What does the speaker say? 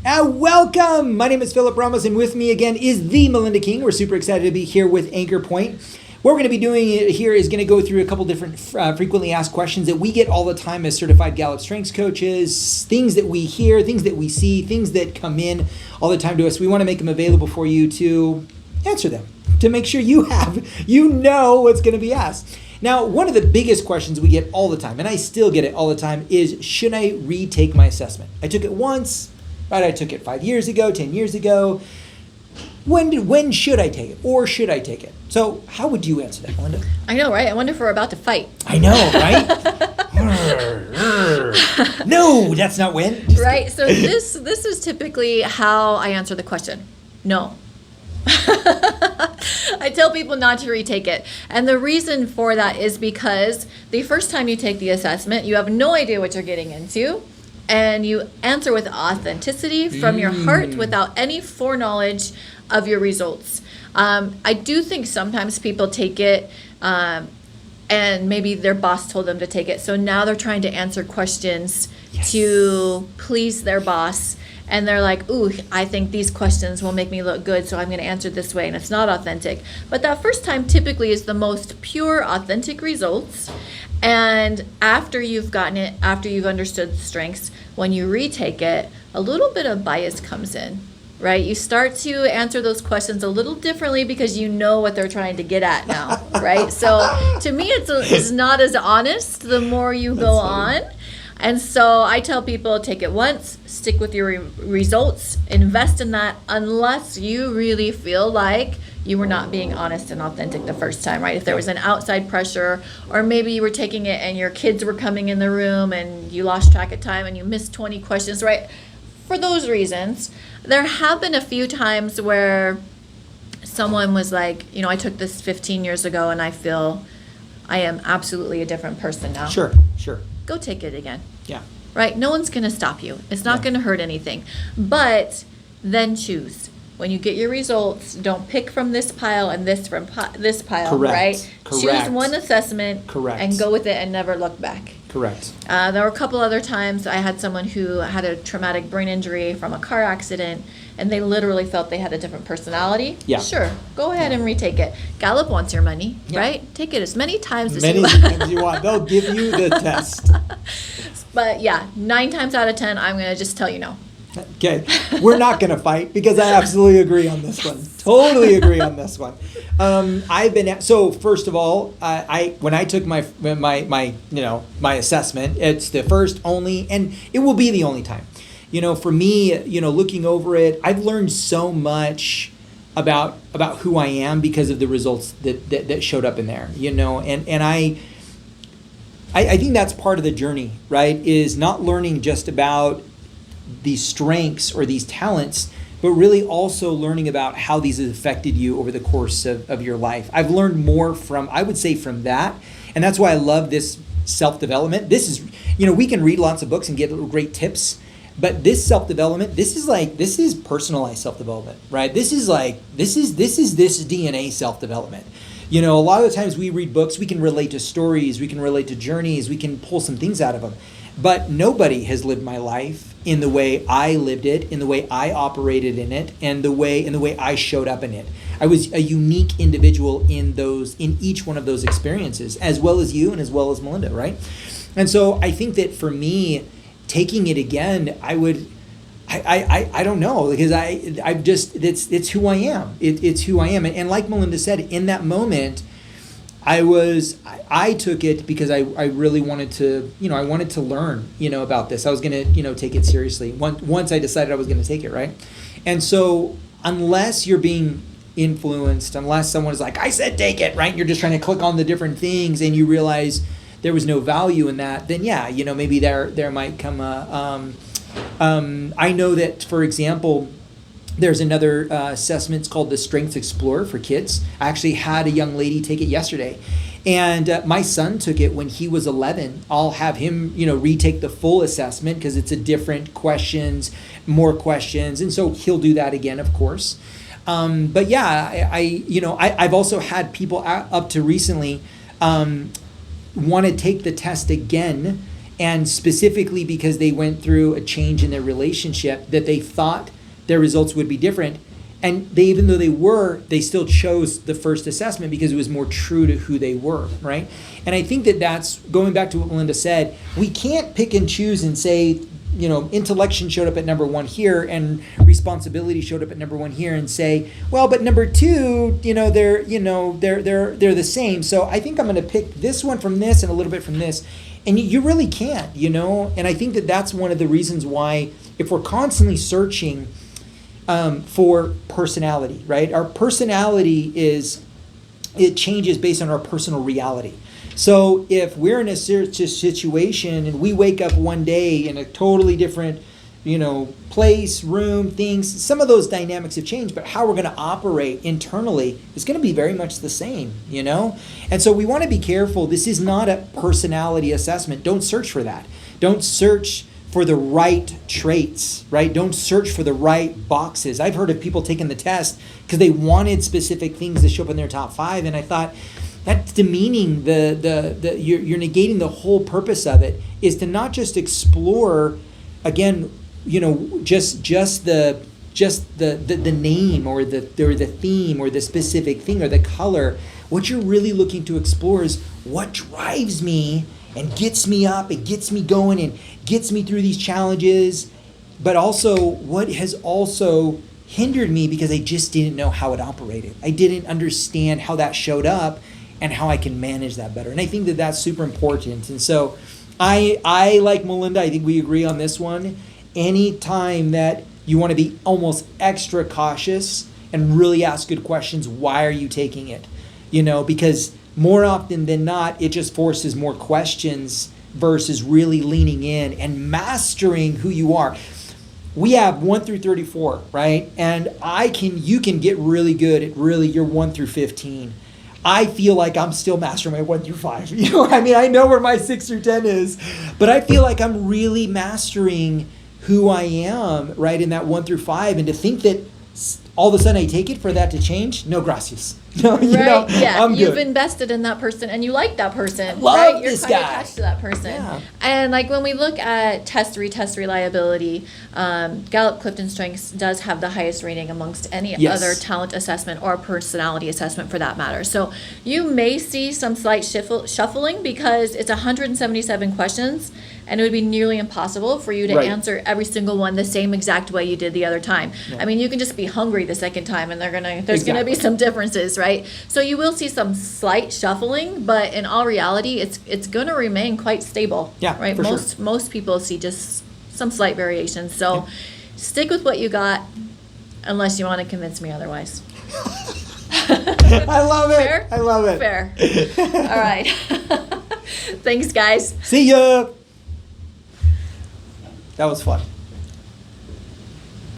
Welcome! My name is Philip Ramos, and with me again is the Melinda King. We're super excited to be here with Anchor Point. What we're going to be doing here is going to go through a couple different frequently asked questions that we get all the time as certified Gallup strengths coaches, things that we hear, things that we see, things that come in all the time to us. We want to make them available for you to answer them, to make sure you know what's going to be asked. Now, one of the biggest questions we get all the time, and I still get it all the time, is should I retake my assessment? I took it once, right? I took it 5 years ago, 10 years ago. When should I take it, or should I take it? So how would you answer that, Melinda? I know, right? I wonder if we're about to fight. I know, right? No, that's not when. Just right, so this is typically how I answer the question. No. I tell people not to retake it. And the reason for that is because the first time you take the assessment, you have no idea what you're getting into. And you answer with authenticity from your heart without any foreknowledge of your results. I do think sometimes people take it and maybe their boss told them to take it. So now they're trying to answer questions to please their boss. And they're like, ooh, I think these questions will make me look good, so I'm going to answer this way, and it's not authentic. But that first time typically is the most pure, authentic results. And after you've gotten it, after you've understood the strengths, when you retake it, a little bit of bias comes in, right? You start to answer those questions a little differently because you know what they're trying to get at now, right? So to me, it's not as honest the more you go on. And so I tell people, take it once, stick with your results, invest in that unless you really feel like you were not being honest and authentic the first time, right? If there was an outside pressure, or maybe you were taking it and your kids were coming in the room and you lost track of time and you missed 20 questions, right? For those reasons, there have been a few times where someone was like, I took this 15 years ago and I feel I am absolutely a different person now. Sure. Go take it again. Yeah. Right? No one's going to stop you. It's not going to hurt anything. But then choose. When you get your results, don't pick from this pile and this from this pile, Correct. Right? Choose one assessment and go with it and never look back. Correct. There were a couple other times I had someone who had a traumatic brain injury from a car accident, and they literally felt they had a different personality. Yeah. Sure, go ahead and retake it. Gallup wants your money, right? Take it as many times as you want. They'll give you the test. But yeah, 9 times out of 10, I'm going to just tell you no. Okay, we're not going to fight because I absolutely agree on this one. Totally agree on this one. So first of all, when I took my assessment, it's the first, only, and it will be the only time. For me, looking over it, I've learned so much about who I am because of the results that showed up in there. And I think that's part of the journey, right? Is not learning just about these strengths or these talents, but really also learning about how these have affected you over the course of your life. I've learned more from that. And that's why I love this self-development. This is, we can read lots of books and get great tips, but this self-development, this is personalized self-development, right? This is DNA self-development. A lot of the times we read books, we can relate to stories, we can relate to journeys, we can pull some things out of them. But nobody has lived my life in the way I lived it, in the way I operated in it, and the way I showed up in it. I was a unique individual in each one of those experiences, as well as you and as well as Melinda, right? And so I think that for me, taking it again, I don't know, because it's who I am. It's who I am. And like Melinda said, in that moment, I took it because I really wanted to, I wanted to learn, about this. I was going to, take it seriously once I decided I was going to take it, right? And so unless you're being influenced, unless someone is like, I said take it, right? You're just trying to click on the different things and you realize there was no value in that, then yeah, maybe there might come I know that, for example, there's another assessment. It's called the Strengths Explorer for kids. I actually had a young lady take it yesterday. And my son took it when he was 11. I'll have him, retake the full assessment because it's a different questions, more questions. And so he'll do that again, of course. But yeah, I've also had people up to recently want to take the test again and specifically because they went through a change in their relationship that they thought their results would be different. And they, even though they still chose the first assessment because it was more true to who they were, right? And I think that that's, going back to what Melinda said, we can't pick and choose and say, intellection showed up at number 1 here and responsibility showed up at number 1 here and say, well, but number 2, they're the same. So I think I'm going to pick this one from this and a little bit from this. And you really can't, And I think that that's one of the reasons why, if we're constantly searching for personality, right? Our personality it changes based on our personal reality. So if we're in a situation and we wake up one day in a totally different, place, room, things, some of those dynamics have changed, but how we're going to operate internally is going to be very much the same, And so we want to be careful. This is not a personality assessment. Don't search for that. Don't search for the right traits, right? Don't search for the right boxes. I've heard of people taking the test because they wanted specific things to show up in their top 5, and I thought that's demeaning you're negating the whole purpose of it, is to not just explore, again, just the name or the theme or the specific thing or the color. What you're really looking to explore is what drives me and gets me up and gets me going and gets me through these challenges, but also what has also hindered me because I just didn't know how it operated. I didn't understand how that showed up and how I can manage that better. And I think that that's super important. And so I like Melinda, I think we agree on this one. Anytime that you want to be almost extra cautious and really ask good questions, why are you taking it? Because more often than not, it just forces more questions versus really leaning in and mastering who you are. We have 1 through 34, right? And you can get really good at your 1 through 15. I feel like I'm still mastering my 1 through 5. I know where my 6 through 10 is, but I feel like I'm really mastering who I am, right, in that 1 through 5. And to think that all of a sudden I take it for that to change, no gracias. No, right? Yeah, I'm you've good. invested in that person and you like that person. Love right? this You're kind guy. of attached to that person. Yeah. And like when we look at retest reliability, Gallup Clifton Strengths does have the highest rating amongst any other talent assessment or personality assessment for that matter. So you may see some slight shuffling because it's 177 questions and it would be nearly impossible for you to answer every single one the same exact way you did the other time. Yeah. You can just be hungry the second time and there's gonna be some differences, right? So you will see some slight shuffling, but in all reality, it's gonna remain quite stable. Yeah, right. For Most people see just some slight variations. So stick with what you got, unless you want to convince me otherwise. I love it. Fair? I love it. Fair. All right. Thanks, guys. See ya. That was fun.